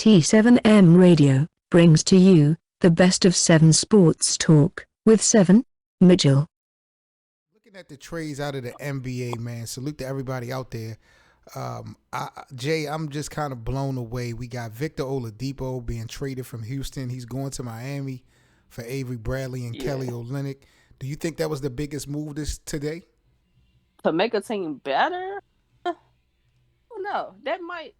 T7M Radio brings to you the best of 7 Sports Talk with 7 Mitchell. Looking at the trades out of the NBA, man, salute to everybody out there. Jay, I'm just kind of blown away. We got Victor Oladipo being traded from Houston. He's going to Miami for Avery Bradley and Kelly Olynyk. Do you think that was the biggest move today? To make a team better? No, that might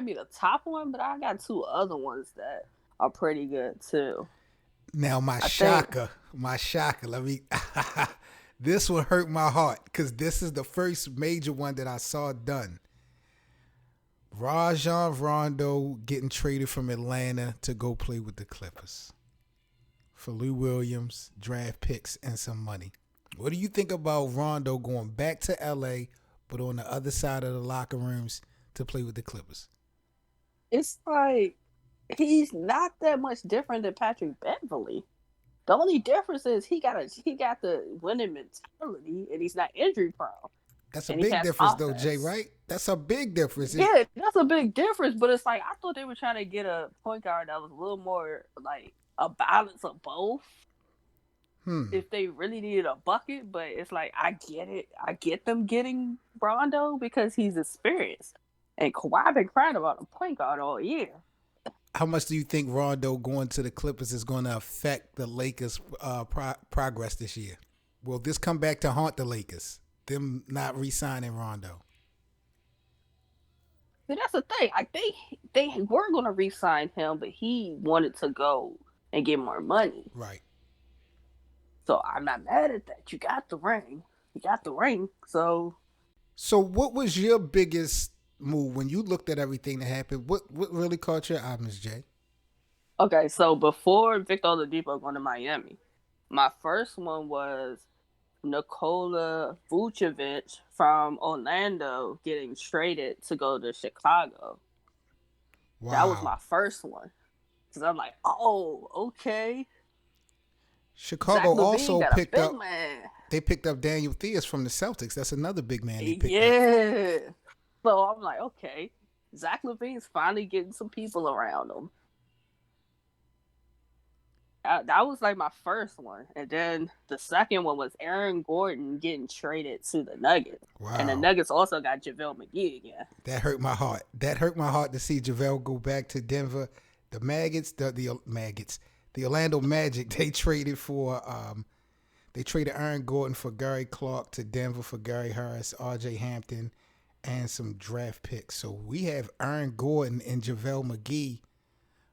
be the top one, but I got two other ones that are pretty good too. Now my shocker, let me this one hurt my heart because this is the first major one that I saw done. Rajon Rondo getting traded from Atlanta to go play with the Clippers for Lou Williams, draft picks, and some money. What do you think about Rondo going back to LA, but on the other side of the locker rooms to play with the Clippers? It's like he's not that much different than Patrick Beverley. The only difference is he got the winning mentality and he's not injury prone. That's a big difference though, Jay, right? That's a big difference. Yeah, that's a big difference, but it's like I thought they were trying to get a point guard that was a little more like a balance of both. If they really needed a bucket, but it's like I get it. I get them getting Rondo because he's experienced. And Kawhi been crying about a point guard all year. How much do you think Rondo going to the Clippers is going to affect the Lakers' progress this year? Will this come back to haunt the Lakers? Them not re-signing Rondo? But that's the thing. I think they were going to re-sign him, but he wanted to go and get more money. Right. So I'm not mad at that. You got the ring. So what was your biggest move when you looked at everything that happened? What really caught your eye, Ms. J? Okay, so before Victor Oladipo going to Miami, my first one was Nikola Vucevic from Orlando getting traded to go to Chicago. Wow. That was my first one. Because I'm like, oh, okay. Chicago also picked up. They picked up Daniel Theis from the Celtics. That's another big man they picked up. So I'm like, okay, Zach LaVine's finally getting some people around him. That was like my first one, and then the second one was Aaron Gordon getting traded to the Nuggets. Wow. And the Nuggets also got JaVale McGee again. That hurt my heart. That hurt my heart to see JaVale go back to Denver. The Orlando Magic, they traded Aaron Gordon for Gary Clark to Denver for Gary Harris, R.J. Hampton, and some draft picks. So we have Aaron Gordon and JaVale McGee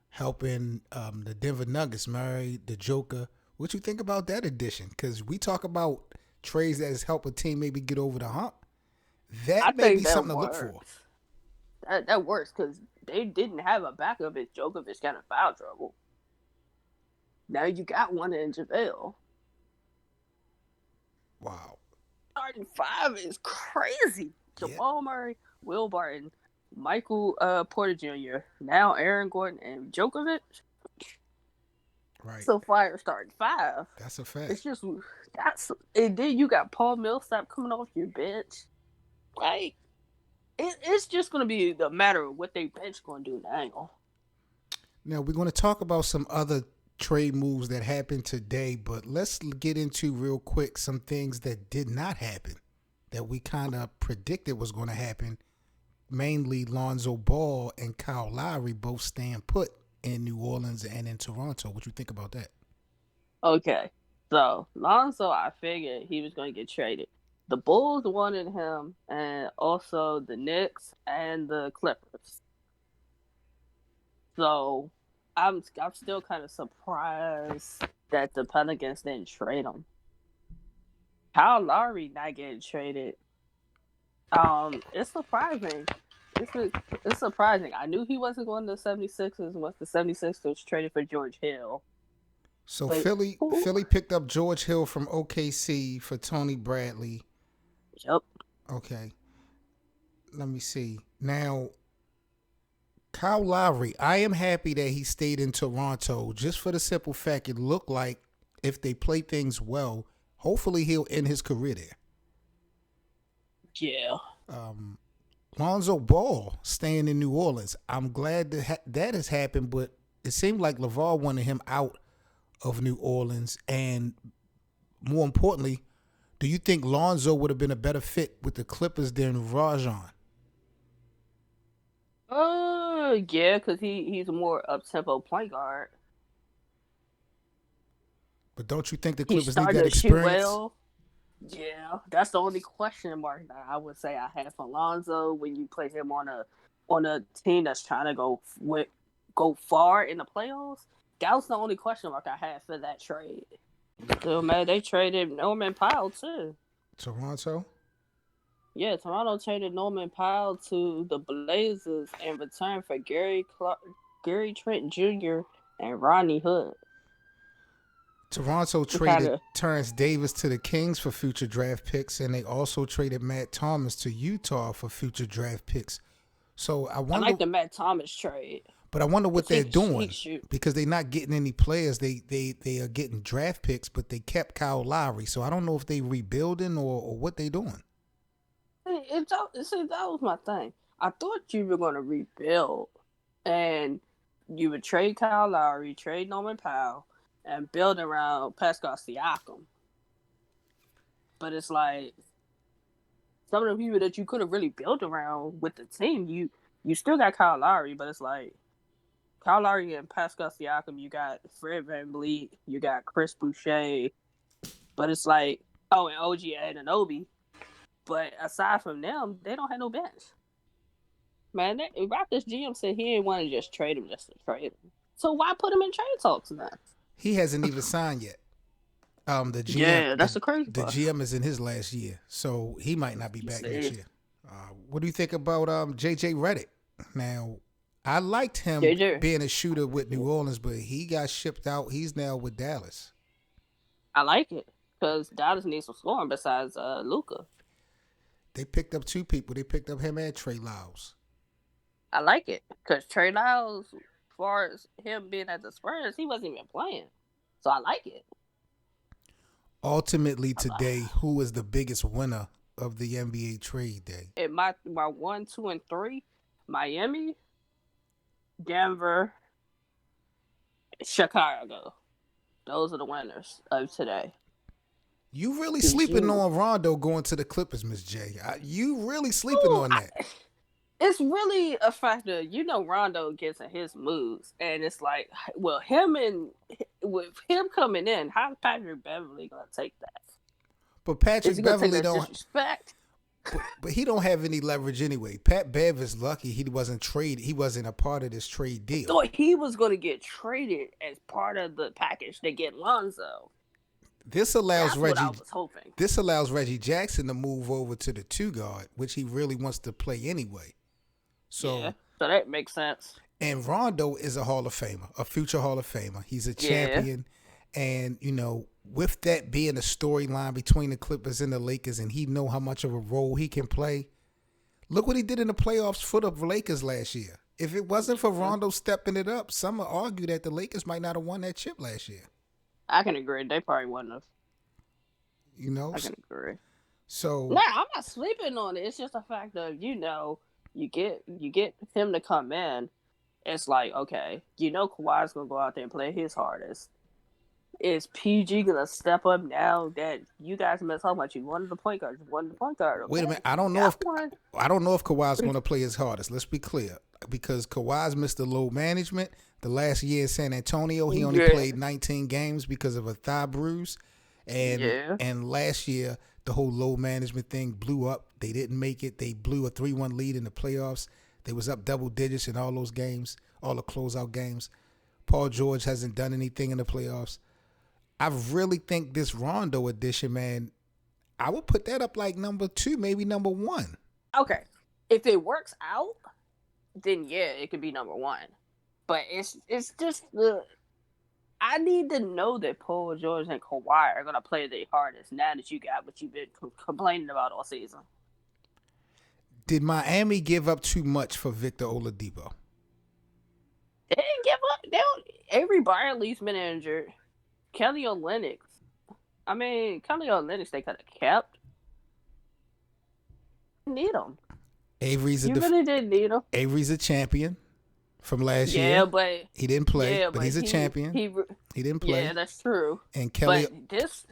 helping the Denver Nuggets marry the Joker. What you think about that addition? Because we talk about trades that has helped a team maybe get over the hump. That may be something to look for. That works because they didn't have a backup if Djokovic got in foul trouble. Now you got one in JaVale. Wow. Starting five is crazy. Jamal Murray, Will Barton, Michael Porter Jr., now Aaron Gordon and Djokovic. Right. So fire starting five. That's a fact. It's just and then you got Paul Millsap coming off your bench. Like it's just gonna be the matter of what they bench gonna do now. Now we're gonna talk about some other trade moves that happened today, but let's get into real quick some things that did not happen that we kind of predicted was going to happen. Mainly Lonzo Ball and Kyle Lowry both staying put in New Orleans and in Toronto. What you think about that? Okay, so Lonzo, I figured he was going to get traded. The Bulls wanted him, and also the Knicks and the Clippers. So I'm still kind of surprised that the Pelicans didn't trade him. Kyle Lowry not getting traded. It's surprising. It's surprising. I knew he wasn't going to the 76ers once the 76ers traded for George Hill. So Philly picked up George Hill from OKC for Tony Bradley. Yep. Okay. Let me see. Now, Kyle Lowry, I am happy that he stayed in Toronto just for the simple fact it looked like if they play things well, hopefully he'll end his career there. Yeah. Lonzo Ball staying in New Orleans. I'm glad that has happened, but it seemed like LeVar wanted him out of New Orleans. And more importantly, do you think Lonzo would have been a better fit with the Clippers than Rajon? Yeah, because he's a more up-tempo point guard. But don't you think the He Clippers need that started to shoot experience? well. Yeah, that's the only question mark that I would say I have for Lonzo when you play him on a team that's trying to go far in the playoffs. That was the only question mark I had for that trade. So man, they traded Norman Powell too. Toronto? Yeah, Toronto traded Norman Powell to the Blazers in return for Gary Trent Jr. and Rodney Hood. Toronto traded Terrence Davis to the Kings for future draft picks, and they also traded Matt Thomas to Utah for future draft picks. So I wonder. I like the Matt Thomas trade. But I wonder what they're doing because they're not getting any players. They are getting draft picks, but they kept Kyle Lowry. So I don't know if they rebuilding or what they doing. That was my thing. I thought you were going to rebuild, and you would trade Kyle Lowry, trade Norman Powell, and build around Pascal Siakam. But it's like some of the people that you could have really built around with the team, you still got Kyle Lowry, but it's like Kyle Lowry and Pascal Siakam, you got Fred VanVleet, you got Chris Boucher, but it's like, and OG Anunoby. But aside from them, they don't have no bench. Man, Raptors GM said he didn't want to just trade him just to trade him. So why put him in trade talks now? He hasn't even signed yet. The GM, yeah, that's the crazy part. The GM is in his last year, so he might not be back next year. What do you think about JJ Redick? Now, I liked him being a shooter with New Orleans, but he got shipped out. He's now with Dallas. I like it because Dallas needs some scoring besides Luka. They picked up two people. They picked up him and Trey Lyles. I like it because Trey Lyles, as far as him being at the Spurs, he wasn't even playing. So I like it. Ultimately today, who is the biggest winner of the NBA trade day? In my 1, 2, and 3, Miami, Denver, Chicago. Those are the winners of today. You really sleeping on Rondo going to the Clippers, Miss J. You really sleeping on that. It's really a factor. Rondo gets in his moves, and it's like, well, with him coming in, how's Patrick Beverly gonna take that? But Patrick Beverly don't disrespect. But he don't have any leverage anyway. Pat Bev is lucky he wasn't traded. He wasn't a part of this trade deal. So he was going to get traded as part of the package to get Lonzo. This allows That's what I was hoping. This allows Reggie Jackson to move over to the 2 guard, which he really wants to play anyway. So that makes sense. And Rondo is a Hall of Famer, a future Hall of Famer. He's a champion. And, with that being a storyline between the Clippers and the Lakers, and he know how much of a role he can play, look what he did in the playoffs for the Lakers last year. If it wasn't for Rondo stepping it up, some would argue that the Lakers might not have won that chip last year. I can agree. They probably wouldn't have. I can agree. So I'm not sleeping on it. It's just a fact of, you get him to come in. It's like, okay, Kawhi's gonna go out there and play his hardest. Is PG gonna step up now that you guys been talking about? You wanted the point guard. Okay. Wait a minute. I don't know if Kawhi's gonna play his hardest. Let's be clear, because Kawhi's missed the load management. The last year in San Antonio, he only played 19 games because of a thigh bruise, and last year the whole load management thing blew up. They didn't make it. They blew a 3-1 lead in the playoffs. They was up double digits in all those games, all the closeout games. Paul George hasn't done anything in the playoffs. I really think this Rondo edition, man, I would put that up like number 2, maybe number 1. Okay. If it works out, then it could be number 1. But it's just I need to know that Paul George and Kawhi are going to play their hardest now that you got what you've been complaining about all season. Did Miami give up too much for Victor Oladipo? They didn't give up. Everybody at least been injured. Kelly Olynyk they could have kept. Need him. Avery's You really didn't need him. Avery's a champion from last Yeah, year. but He didn't play, yeah, but he's a champion. He, He didn't play. yeah, that's true. And But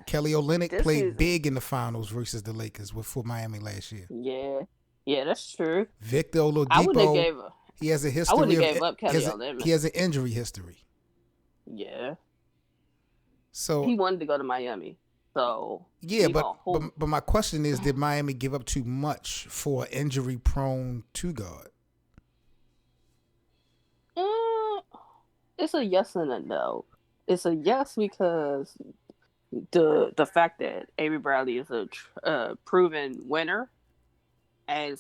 Kelly Olynyk this played season, big in the finals versus the Lakers for Miami last year. yeah, that's true. Victor I wouldn't have Oladipo, gave. he has a I history. wouldn't have gave up Kelly Olynyk. He has an injury history. Yeah, So he wanted to go to Miami. So yeah, but my question is, did Miami give up too much for an injury-prone two guard? It's a yes and a no. It's a yes because the fact that Avery Bradley is a proven winner, and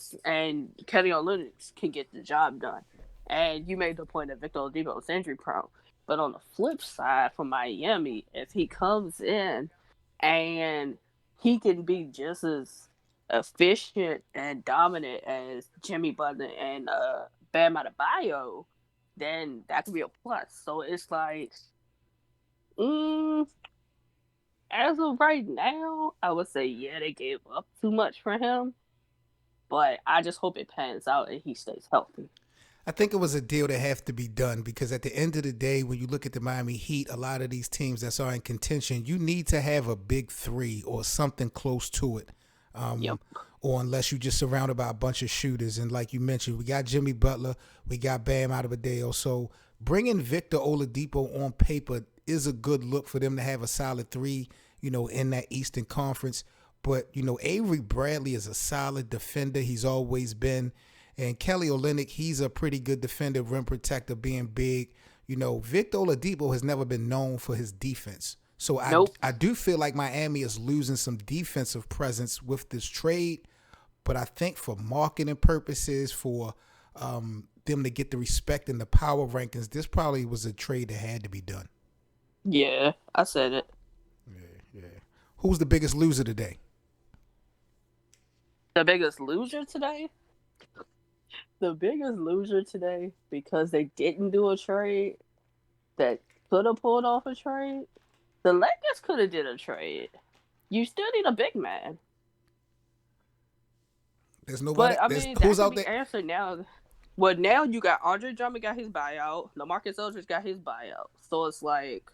Kelly Olynyk can get the job done. And you made the point that Victor Oladipo is injury prone. But on the flip side, for Miami, if he comes in and he can be just as efficient and dominant as Jimmy Butler and Bam Adebayo, then that could be a plus. So it's like, as of right now, I would say, yeah, they gave up too much for him. But I just hope it pans out and he stays healthy. I think it was a deal that had to be done because at the end of the day, when you look at the Miami Heat, a lot of these teams that are in contention, you need to have a big three or something close to it. Or unless you're just surrounded by a bunch of shooters. And like you mentioned, we got Jimmy Butler, we got Bam Adebayo. So bringing Victor Oladipo on paper is a good look for them to have a solid three, in that Eastern Conference. But, Avery Bradley is a solid defender. He's always been. And Kelly Olynyk, he's a pretty good defender, rim protector, being big. Victor Oladipo has never been known for his defense. So I do feel like Miami is losing some defensive presence with this trade. But I think for marketing purposes, for them to get the respect in the power rankings, this probably was a trade that had to be done. Yeah, I said it. Yeah. Who's the biggest loser today? The biggest loser today? The biggest loser today, because they didn't do a trade that could have pulled off a trade. The Lakers could have did a trade. You still need a big man. There's nobody. But who's out there? Answer now. Well, now you got Andre Drummond got his buyout. LaMarcus Aldridge got his buyout. So it's like,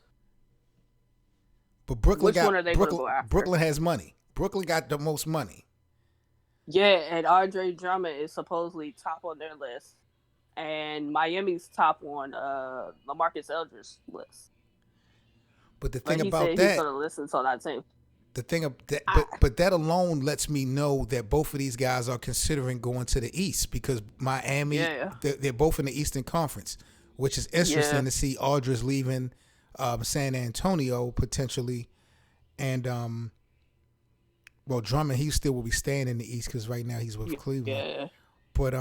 but Brooklyn one are they going to go after? Brooklyn has money. Brooklyn got the most money. Yeah, and Andre Drummond is supposedly top on their list, and Miami's top on LaMarcus Aldridge's list. But the thing about he's that, going to listen to that team. The thing of that, but that alone lets me know that both of these guys are considering going to the East because Miami, they're both in the Eastern Conference, which is interesting to see Aldridge leaving San Antonio potentially, and Drummond, he still will be staying in the East because right now he's with Cleveland. Yeah. But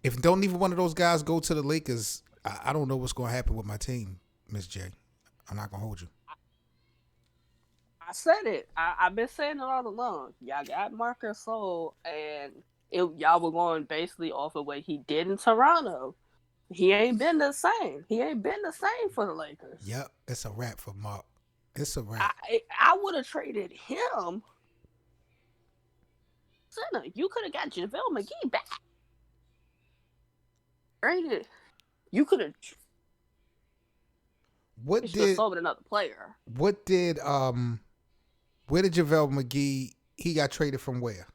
if don't even one of those guys go to the Lakers, I don't know what's going to happen with my team, Miss J. I'm not going to hold you. I said it. I've been saying it all along. Y'all got Marc Gasol, and y'all were going basically off of what he did in Toronto. He ain't been the same. He ain't been the same for the Lakers. Yep, it's a wrap for Mark. It's a wrap. I would have traded him. Center, you could have got JaVale McGee back. Traded. You could have. What did sold another player? What did where did JaVale McGee? He got traded from where?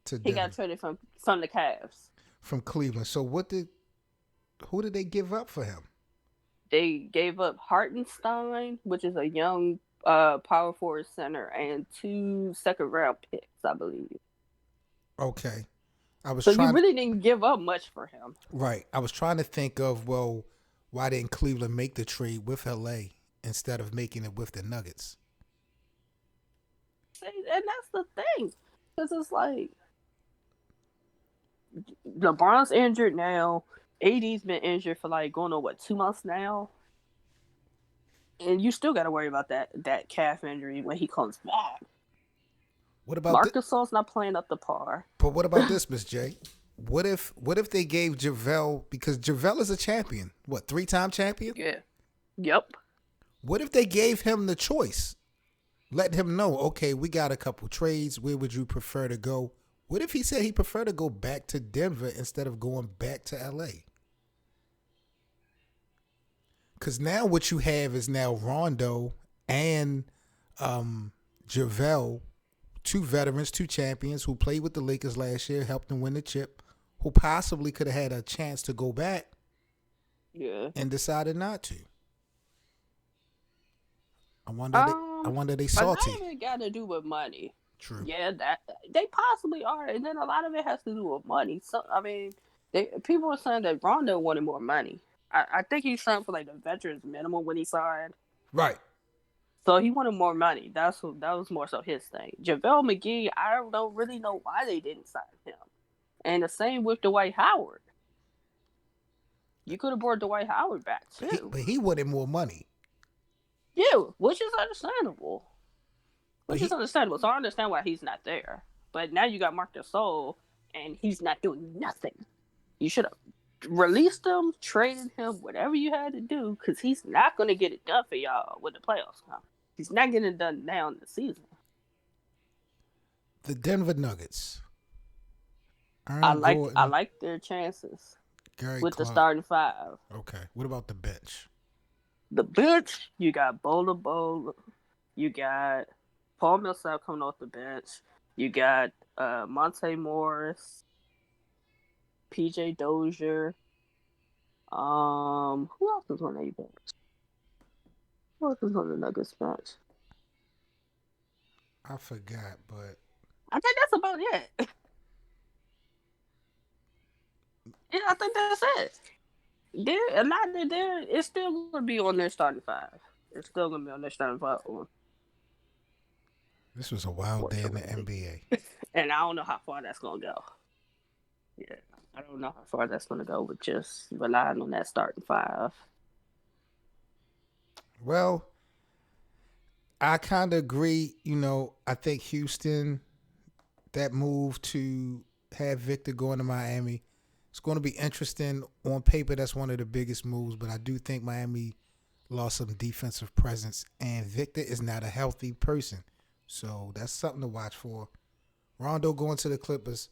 To Denver. He got traded from the Cavs. From Cleveland. So who did they give up for him? They gave up Hartenstein, which is a young power forward center, and 2 second-round picks, I believe. Okay. You really didn't give up much for him. Right. I was trying to think of, why didn't Cleveland make the trade with LA instead of making it with the Nuggets? And that's the thing. Because it's like, LeBron's injured now. AD's been injured for going on 2 months now, and you still got to worry about that calf injury when he comes back. What about Marc Gasol's not playing up to par? But what about this, Miss J? What if they gave JaVale, because JaVale is a champion, 3-time champion? Yeah. Yep. What if they gave him the choice? Let him know, okay, we got a couple trades. Where would you prefer to go? What if he said he preferred to go back to Denver instead of going back to LA? Because now what you have is now Rondo and JaVale, two veterans, two champions who played with the Lakers last year, helped them win the chip, who possibly could have had a chance to go back. Yeah. And decided not to. I wonder they salty. But that even got to do with money. True. Yeah, that they possibly are, and then a lot of it has to do with money. So I mean, people were saying that Rondo wanted more money. I think he signed for like the veterans minimum when he signed. Right. So he wanted more money. That was more so his thing. JaVale McGee, I don't really know why they didn't sign him. And the same with Dwight Howard. You could have brought Dwight Howard back too. But he wanted more money. Yeah, which is understandable. So I understand why he's not there. But now you got Marc Gasol, and he's not doing nothing. You should have released him, traded him, whatever you had to do, because he's not going to get it done for y'all when the playoffs come. He's not getting it done now in the season. The Denver Nuggets. I like their chances Gary with Clark. the starting five. Okay. What about the bench? The bench, you got Bola, you got Paul Millsap coming off the bench, you got Monte Morris, PJ Dozier. Who else is on that bench? Who else is on the Nuggets bench? I forgot, but I think that's about it. Yeah, I think that's it. A lot of there, it's still going to be on their starting five. It's still going to be on their starting five. This was a wild day in the NBA. And I don't know how far that's going to go. Yeah, I don't know how far that's going to go with just relying on that starting five. Well, I kind of agree. I think Houston, that move to have Victor going to Miami, it's going to be interesting. On paper, that's one of the biggest moves, but I do think Miami lost some defensive presence, and Victor is not a healthy person. So that's something to watch for. Rondo going to the Clippers.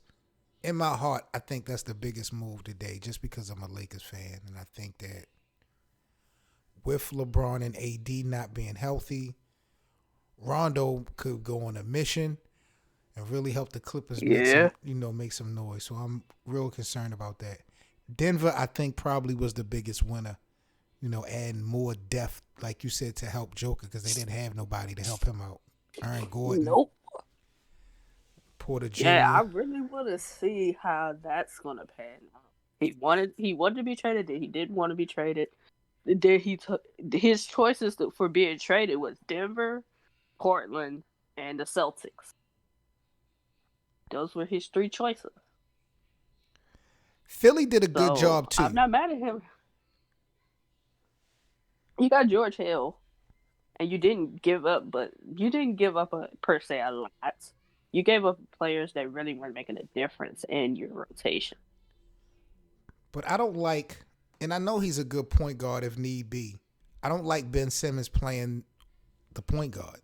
In my heart, I think that's the biggest move today just because I'm a Lakers fan, and I think that with LeBron and AD not being healthy, Rondo could go on a mission and really help the Clippers make some noise. So I'm real concerned about that. Denver, I think, probably was the biggest winner, adding more depth, like you said, to help Joker because they didn't have nobody to help him out. Aaron Gordon. Nope. Porter Jr. Yeah, I really want to see how that's going to pan out. He wanted to be traded. He didn't want to be traded. Then he took his choices for being traded was Denver, Portland, and the Celtics. Those were his three choices. Philly did a good job too. I'm not mad at him. You got George Hill, and you didn't give up, per se a lot. You gave up players that really weren't making a difference in your rotation. But I don't like, and I know he's a good point guard if need be. I don't like Ben Simmons playing the point guard.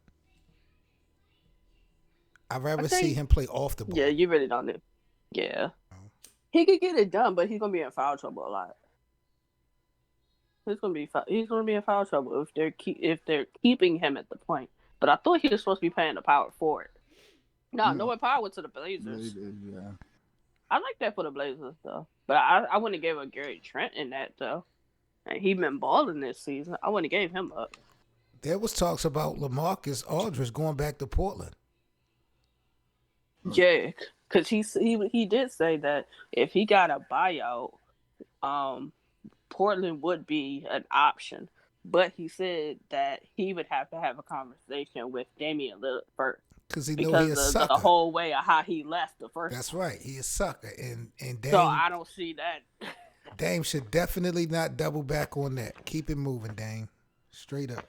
I'd rather see him play off the ball. Yeah, you really don't need. Yeah. He could get it done, but he's going to be in foul trouble a lot. He's going to be in foul trouble if they're keeping him at the point. But I thought he was supposed to be paying the power forward. No, Noah Powell went to the Blazers. Yeah. I like that for the Blazers, though. But I wouldn't have gave up Gary Trent in that, though. And he been balling this season. I wouldn't have gave him up. There was talks about LaMarcus Aldridge going back to Portland. Yeah, because he did say that if he got a buyout, Portland would be an option. But he said that he would have to have a conversation with Damian Lillard first. Because he know he a sucker. The whole way of how he left the first. That's right. He a sucker. And Dame, so I don't see that. Dame should definitely not double back on that. Keep it moving, Dame. Straight up.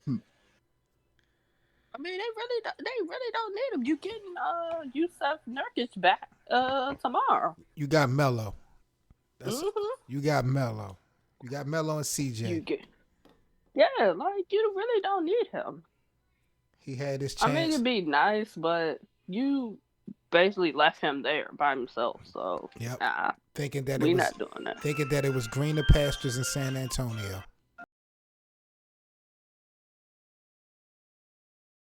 I mean, they really don't need him. You getting Yusuf Nurkic back tomorrow. You got Melo. You got Melo. You got Melo and CJ. You really don't need him. He had his chance. I mean, it'd be nice, but you basically left him there by himself. So Yep. nah, Thinking that we not doing that. thinking that it was greener pastures in San Antonio.